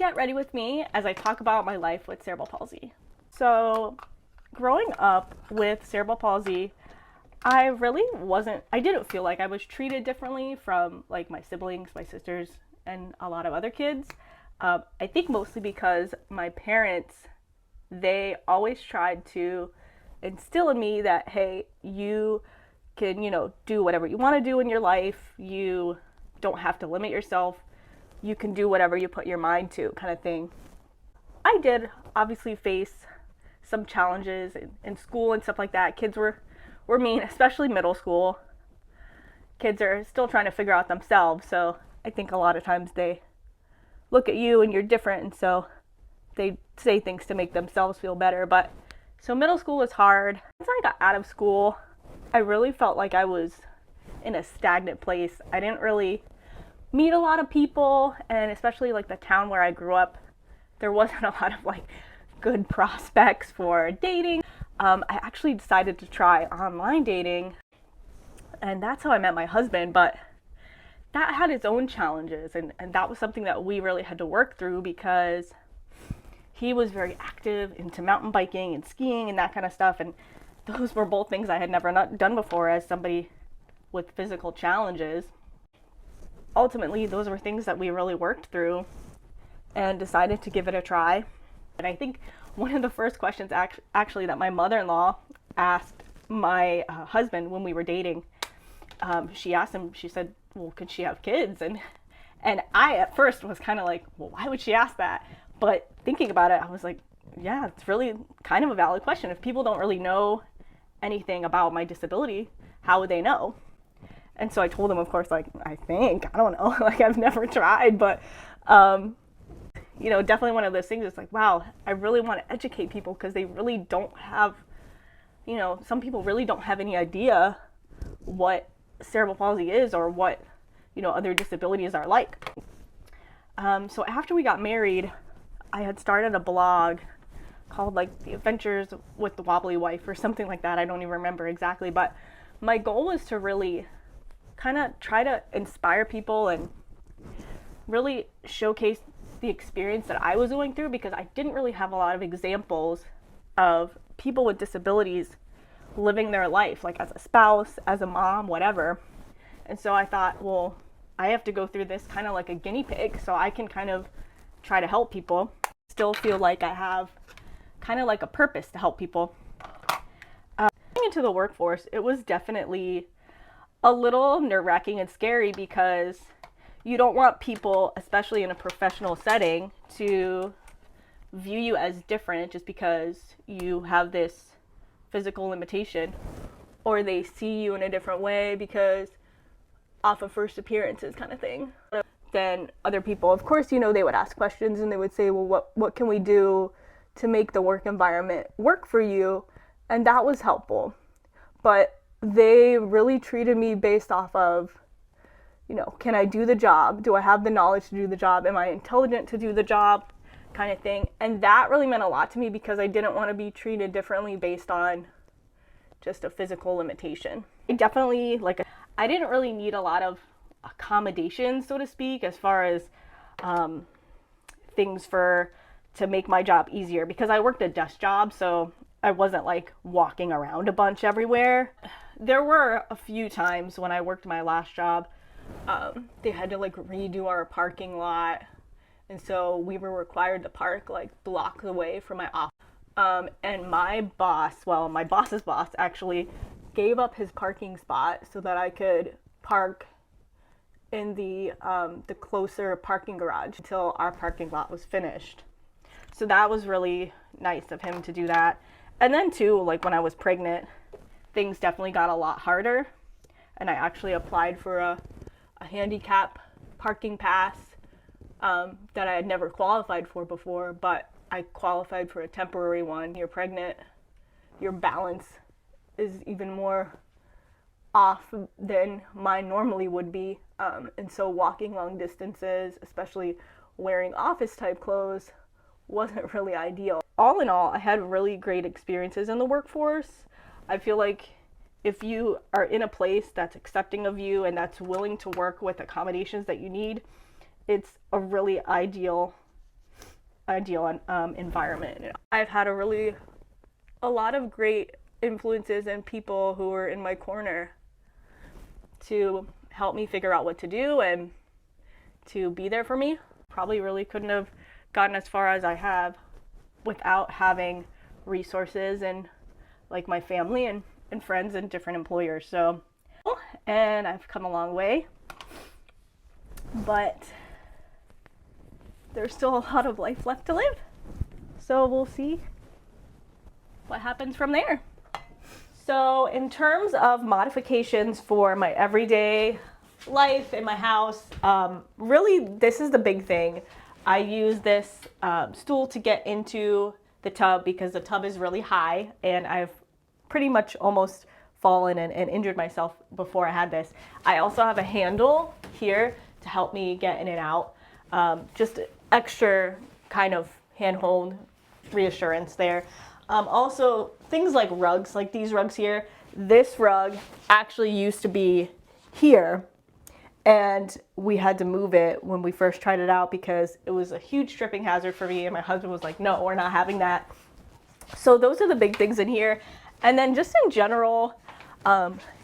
get ready with me as I talk about my life with cerebral palsy. So, growing up with cerebral palsy, I didn't feel like I was treated differently from like my siblings, my sisters, and a lot of other kids. I think mostly because my parents, they always tried to instill in me that, hey, you can, do whatever you want to do in your life. You don't have to limit yourself. You can do whatever you put your mind to, kind of thing. I did obviously face some challenges in school and stuff like that. Kids were mean, especially middle school. Kids are still trying to figure out themselves, so I think a lot of times they look at you and you're different, and so they say things to make themselves feel better. But so middle school was hard. Once I got out of school, I really felt like I was in a stagnant place. I didn't really meet a lot of people, and especially like the town where I grew up, there wasn't a lot of like good prospects for dating. I actually decided to try online dating, and that's how I met my husband, but that had its own challenges, and that was something that we really had to work through because he was very active into mountain biking and skiing and that kind of stuff, and those were both things I had never done before as somebody with physical challenges. Ultimately, those were things that we really worked through and decided to give it a try. And I think one of the first questions actually that my mother-in-law asked my husband when we were dating, she asked him, she said, well, could she have kids? And I at first was kind of like, well, why would she ask that? But thinking about it, I was like, yeah, it's really kind of a valid question. If people don't really know anything about my disability, how would they know? And so I told him, of course, like, I don't know, like I've never tried, but, definitely one of those things is like, wow, I really want to educate people because they really don't have, some people really don't have any idea what cerebral palsy is or what, other disabilities are like. So after we got married, I had started a blog called like The Adventures with the Wobbly Wife or something like that. I don't even remember exactly, but my goal was to really kind of try to inspire people and really showcase the experience that I was going through because I didn't really have a lot of examples of people with disabilities living their life, like as a spouse, as a mom, whatever. And so I thought, well, I have to go through this kind of like a guinea pig so I can kind of try to help people. Still feel like I have kind of like a purpose to help people. Going into the workforce, it was definitely a little nerve-wracking and scary because you don't want people, especially in a professional setting, to view you as different just because you have this physical limitation, or they see you in a different way because off of first appearances kind of thing. Then other people, of course, they would ask questions and they would say, well, what can we do to make the work environment work for you? And that was helpful. But they really treated me based off of, can I do the job? Do I have the knowledge to do the job? Am I intelligent to do the job? Kind of thing. And that really meant a lot to me because I didn't want to be treated differently based on just a physical limitation. I didn't really need a lot of accommodations, so to speak, as far as things to make my job easier because I worked a desk job, so I wasn't like walking around a bunch everywhere. There were a few times when I worked my last job, they had to like redo our parking lot, and so we were required to park like blocks away from my office. And my boss's boss actually gave up his parking spot so that I could park in the closer parking garage until our parking lot was finished. So that was really nice of him to do that. And then too, like when I was pregnant, things definitely got a lot harder. And I actually applied for a handicap parking pass that I had never qualified for before, but I qualified for a temporary one. You're pregnant, your balance is even more off than mine normally would be. And so walking long distances, especially wearing office type clothes, wasn't really ideal. All in all, I had really great experiences in the workforce. I feel like if you are in a place that's accepting of you and that's willing to work with accommodations that you need, it's a really ideal ideal environment. I've had a lot of great influences and people who were in my corner to help me figure out what to do and to be there for me. Probably really couldn't have gotten as far as I have without having resources and like my family and friends and different employers. So, and I've come a long way, but there's still a lot of life left to live. So we'll see what happens from there. So in terms of modifications for my everyday life in my house, really this is the big thing. I use this stool to get into the tub because the tub is really high, and I've pretty much almost fallen and injured myself before I had this. I also have a handle here to help me get in and out. Just extra kind of handhold reassurance there. Also, things like rugs, like these rugs here. This rug actually used to be here, and we had to move it when we first tried it out because it was a huge tripping hazard for me, and my husband was like, no, we're not having that. So those are the big things in here. And then just in general,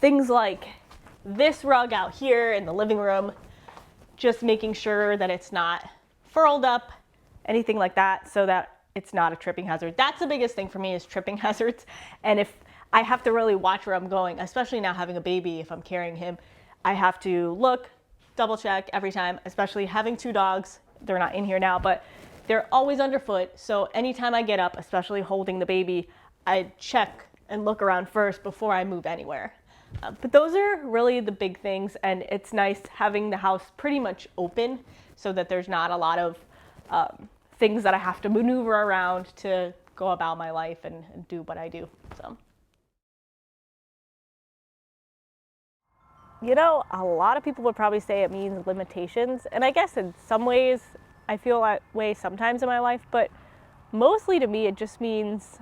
things like this rug out here in the living room, just making sure that it's not furled up, anything like that, so that it's not a tripping hazard. That's the biggest thing for me, is tripping hazards. And if I have to really watch where I'm going, especially now having a baby, if I'm carrying him, I have to look, double check every time, especially having 2 dogs. They're not in here now, but they're always underfoot. So anytime I get up, especially holding the baby, I check and look around first before I move anywhere. But those are really the big things, and it's nice having the house pretty much open so that there's not a lot of things that I have to maneuver around to go about my life and do what I do. So, you know, a lot of people would probably say it means limitations, and I guess in some ways I feel that way sometimes in my life, but mostly to me it just means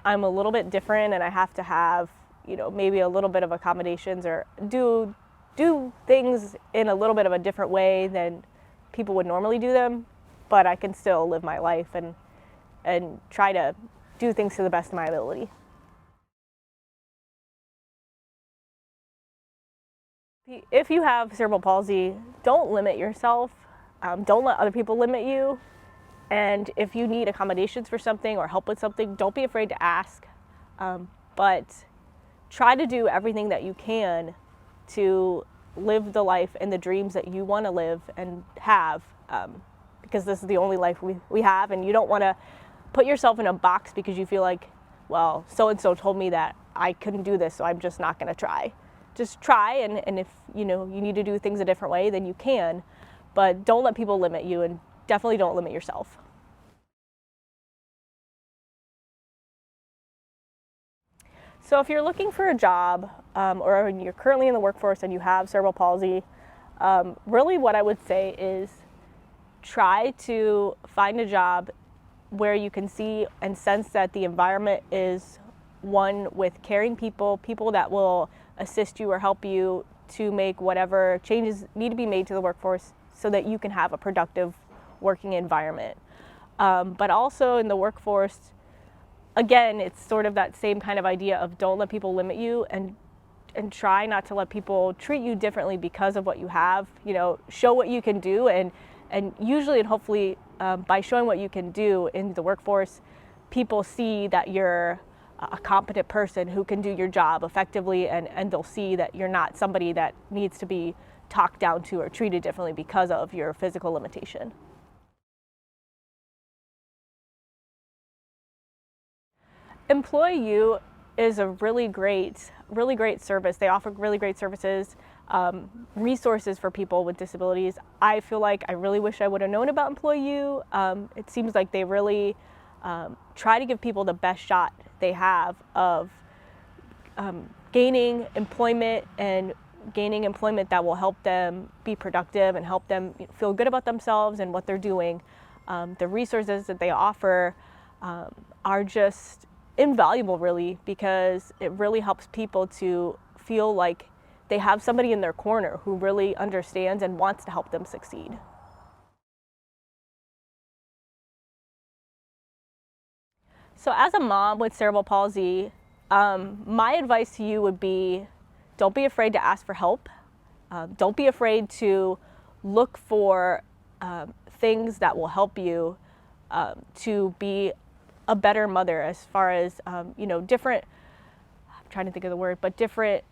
I'm a little bit different, and I have to have, you know, maybe a little bit of accommodations or do things in a little bit of a different way than people would normally do them, but I can still live my life and try to do things to the best of my ability. If you have cerebral palsy, don't limit yourself. Don't let other people limit you. And if you need accommodations for something or help with something, don't be afraid to ask. But try to do everything that you can to live the life and the dreams that you want to live and have, because this is the only life we have, and you don't want to put yourself in a box because you feel like, well, so-and-so told me that I couldn't do this, so I'm just not going to try. Just try, and if you know you need to do things a different way, then you can, but don't let people limit you, and definitely don't limit yourself. So if you're looking for a job, or you're currently in the workforce and you have cerebral palsy, really what I would say is try to find a job where you can see and sense that the environment is one with caring people, people that will assist you or help you to make whatever changes need to be made to the workforce so that you can have a productive working environment. But also in the workforce, again, it's sort of that same kind of idea of don't let people limit you, and try not to let people treat you differently because of what you have. You know, show what you can do, and usually and hopefully by showing what you can do in the workforce, people see that you're a competent person who can do your job effectively, and they'll see that you're not somebody that needs to be talked down to or treated differently because of your physical limitation. employU is a really great service. They offer really great services, resources for people with disabilities. I feel like I really wish I would have known about employU. It seems like they really try to give people the best shot they have of gaining employment, and gaining employment that will help them be productive and help them feel good about themselves and what they're doing. The resources that they offer are just invaluable, really, because it really helps people to feel like they have somebody in their corner who really understands and wants to help them succeed. So as a mom with cerebral palsy, my advice to you would be, don't be afraid to ask for help. Don't be afraid to look for things that will help you to be a better mother, as far as, different, I'm trying to think of the word, but different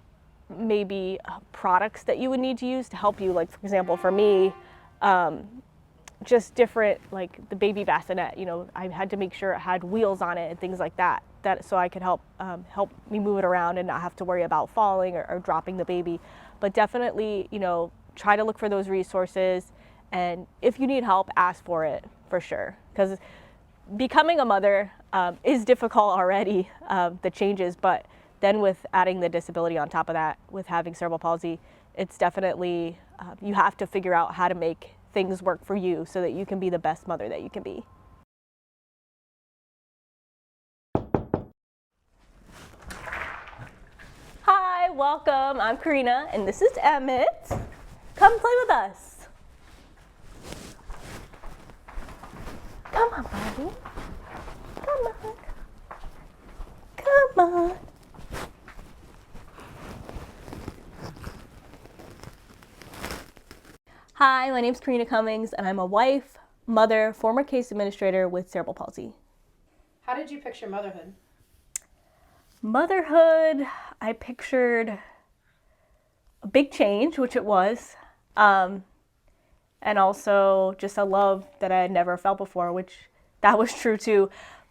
maybe products that you would need to use to help you. Like, for example, for me, just different, like the baby bassinet, I had to make sure it had wheels on it and things like that, so I could help me move it around and not have to worry about falling or dropping the baby. But definitely, try to look for those resources, and if you need help, ask for it, for sure. Because becoming a mother is difficult already, the changes, but then with adding the disability on top of that, with having cerebral palsy, it's definitely, you have to figure out how to make things work for you so that you can be the best mother that you can be. Hi, welcome. I'm Karina, and this is Emmett. Come play with us. Come on, buddy. Come on. Come on. Hi, my name's Karina Cummings, and I'm a wife, mother, former case administrator with cerebral palsy. How did you picture motherhood? Motherhood, I pictured a big change, which it was, and also just a love that I had never felt before, which that was true too.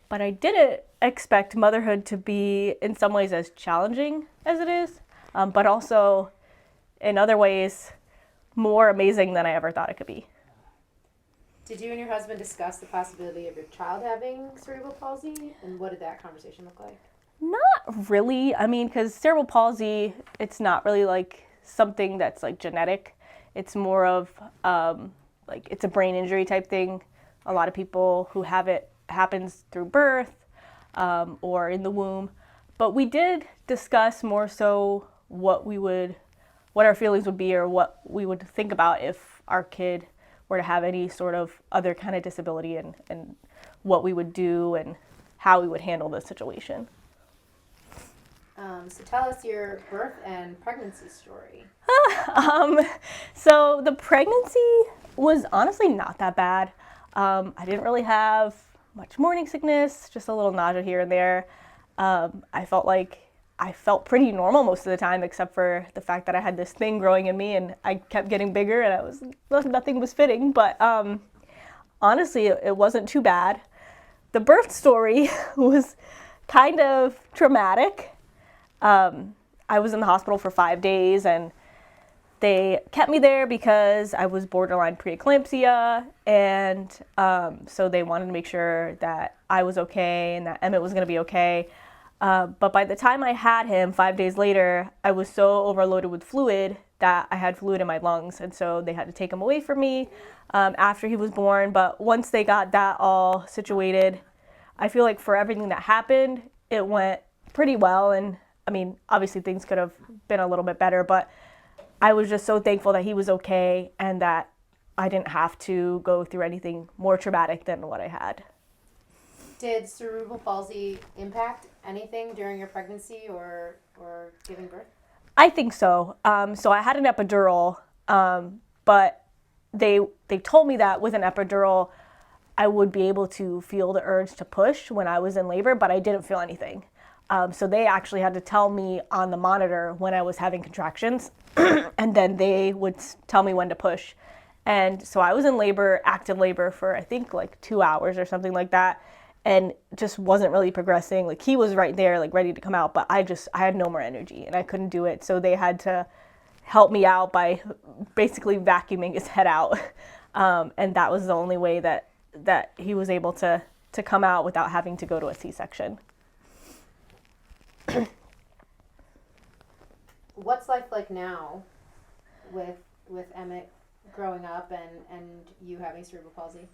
But I didn't expect motherhood to be in some ways as challenging as it is, but also in other ways more amazing than I ever thought it could be. Did you and your husband discuss the possibility of your child having cerebral palsy, and what did that conversation look like? Not really. I mean, because cerebral palsy, it's not really like something that's like genetic. It's more of like it's a brain injury type thing. A lot of people who have it happens through birth or in the womb. But we did discuss more so what our feelings would be, or what we would think about if our kid were to have any sort of other kind of disability, and what we would do and how we would handle the situation. So tell us your birth and pregnancy story. So the pregnancy was honestly not that bad. I didn't really have much morning sickness, just a little nausea here and there. I felt pretty normal most of the time, except for the fact that I had this thing growing in me and I kept getting bigger and nothing was fitting. But honestly, it wasn't too bad. The birth story was kind of traumatic. I was in the hospital for 5 days, and they kept me there because I was borderline preeclampsia, and so they wanted to make sure that I was okay and that Emmett was going to be okay. But by the time I had him 5 days later, I was so overloaded with fluid that I had fluid in my lungs, and so they had to take him away from me after he was born. But once they got that all situated, I feel like for everything that happened, it went pretty well. And I mean, obviously things could have been a little bit better, but I was just so thankful that he was okay and that I didn't have to go through anything more traumatic than what I had. Did cerebral palsy impact anything during your pregnancy or giving birth? I think so. So I had an epidural, but they told me that with an epidural, I would be able to feel the urge to push when I was in labor, but I didn't feel anything. So they actually had to tell me on the monitor when I was having contractions, and then they would tell me when to push. And so I was in labor, active labor, for I think like 2 hours or something like that, and just wasn't really progressing. Like, he was right there, like ready to come out, but I had no more energy and I couldn't do it. So they had to help me out by basically vacuuming his head out. And that was the only way that he was able to come out without having to go to a C-section. What's life like now with Emmett growing up and you having cerebral palsy?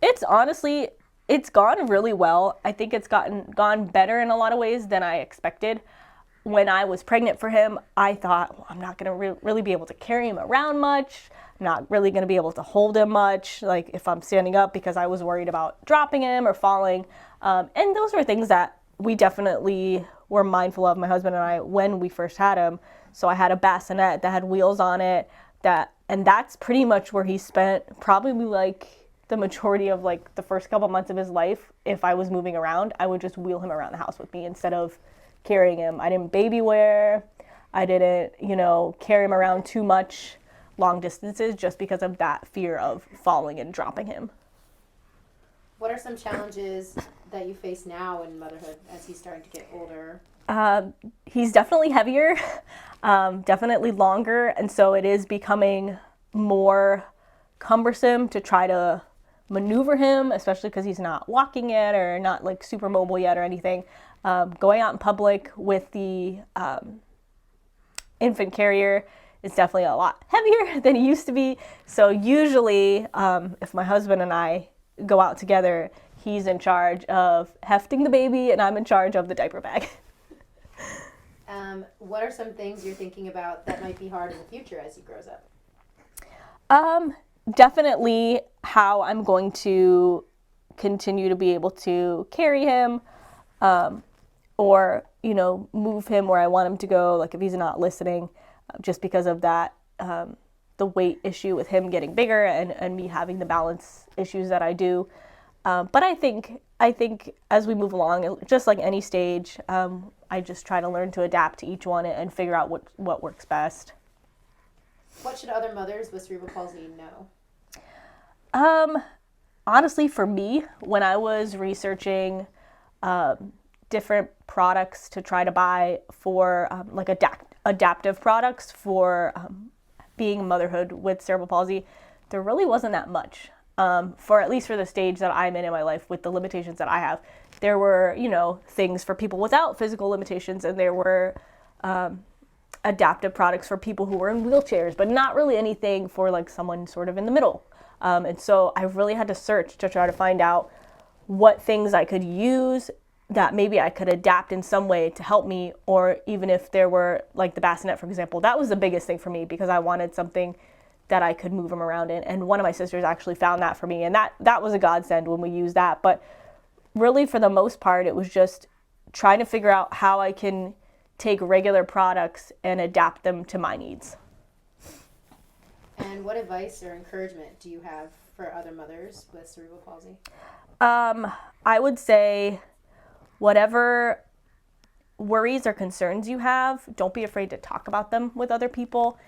It's gone really well. I think it's gone better in a lot of ways than I expected. when I was pregnant for him, I thought, well, I'm not going to really be able to carry him around much. I'm not really going to be able to hold him much, like if I'm standing up, because I was worried about dropping him or falling. And those were things that we definitely were mindful of, my husband and I, when we first had him. So I had a bassinet that had wheels on it, and that's pretty much where he spent probably like the majority of like the first couple months of his life. If I was moving around, I would just wheel him around the house with me instead of carrying him. I didn't baby wear. I didn't, carry him around too much long distances just because of that fear of falling and dropping him. What are some challenges that you face now in motherhood as he's starting to get older? He's definitely heavier, definitely longer, and so it is becoming more cumbersome to try to maneuver him, especially because he's not walking yet or not like super mobile yet or anything. Going out in public with the infant carrier is definitely a lot heavier than he used to be. So usually, if my husband and I go out together, he's in charge of hefting the baby and I'm in charge of the diaper bag. What are some things you're thinking about that might be hard in the future as he grows up? Definitely how I'm going to continue to be able to carry him, or, move him where I want him to go, like if he's not listening, just because of that, the weight issue with him getting bigger and me having the balance issues that I do. But I think as we move along, just like any stage, I just try to learn to adapt to each one and figure out what works best. What should other mothers with cerebral palsy know? Honestly, for me, when I was researching different products to try to buy for like adaptive products for being motherhood with cerebral palsy, there really wasn't that much. For at least for the stage that I'm in my life with the limitations that I have. There were, things for people without physical limitations, and there were adaptive products for people who were in wheelchairs, but not really anything for like someone sort of in the middle. And so I really had to search to try to find out what things I could use that maybe I could adapt in some way to help me, or even if there were like the bassinet, for example. That was the biggest thing for me because I wanted something that I could move him around in. And one of my sisters actually found that for me, and that was a godsend when we used that. But really, for the most part, it was just trying to figure out how I can take regular products and adapt them to my needs. And what advice or encouragement do you have for other mothers with cerebral palsy? I would say whatever worries or concerns you have, don't be afraid to talk about them with other people.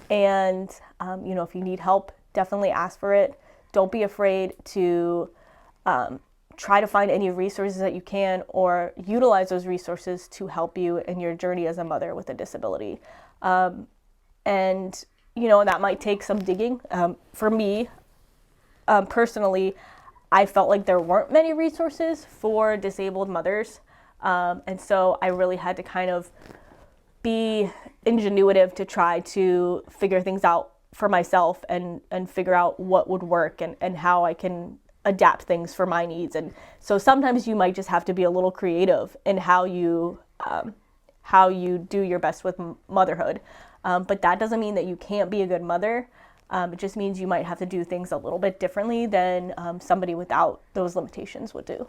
And, if you need help, definitely ask for it. Don't be afraid to try to find any resources that you can or utilize those resources to help you in your journey as a mother with a disability. And that might take some digging. For me, personally, I felt like there weren't many resources for disabled mothers. And so I really had to kind of be ingenuitive to try to figure things out for myself and figure out what would work and how I can adapt things for my needs. And so sometimes you might just have to be a little creative in how you do your best with motherhood. But that doesn't mean that you can't be a good mother. It just means you might have to do things a little bit differently than somebody without those limitations would do.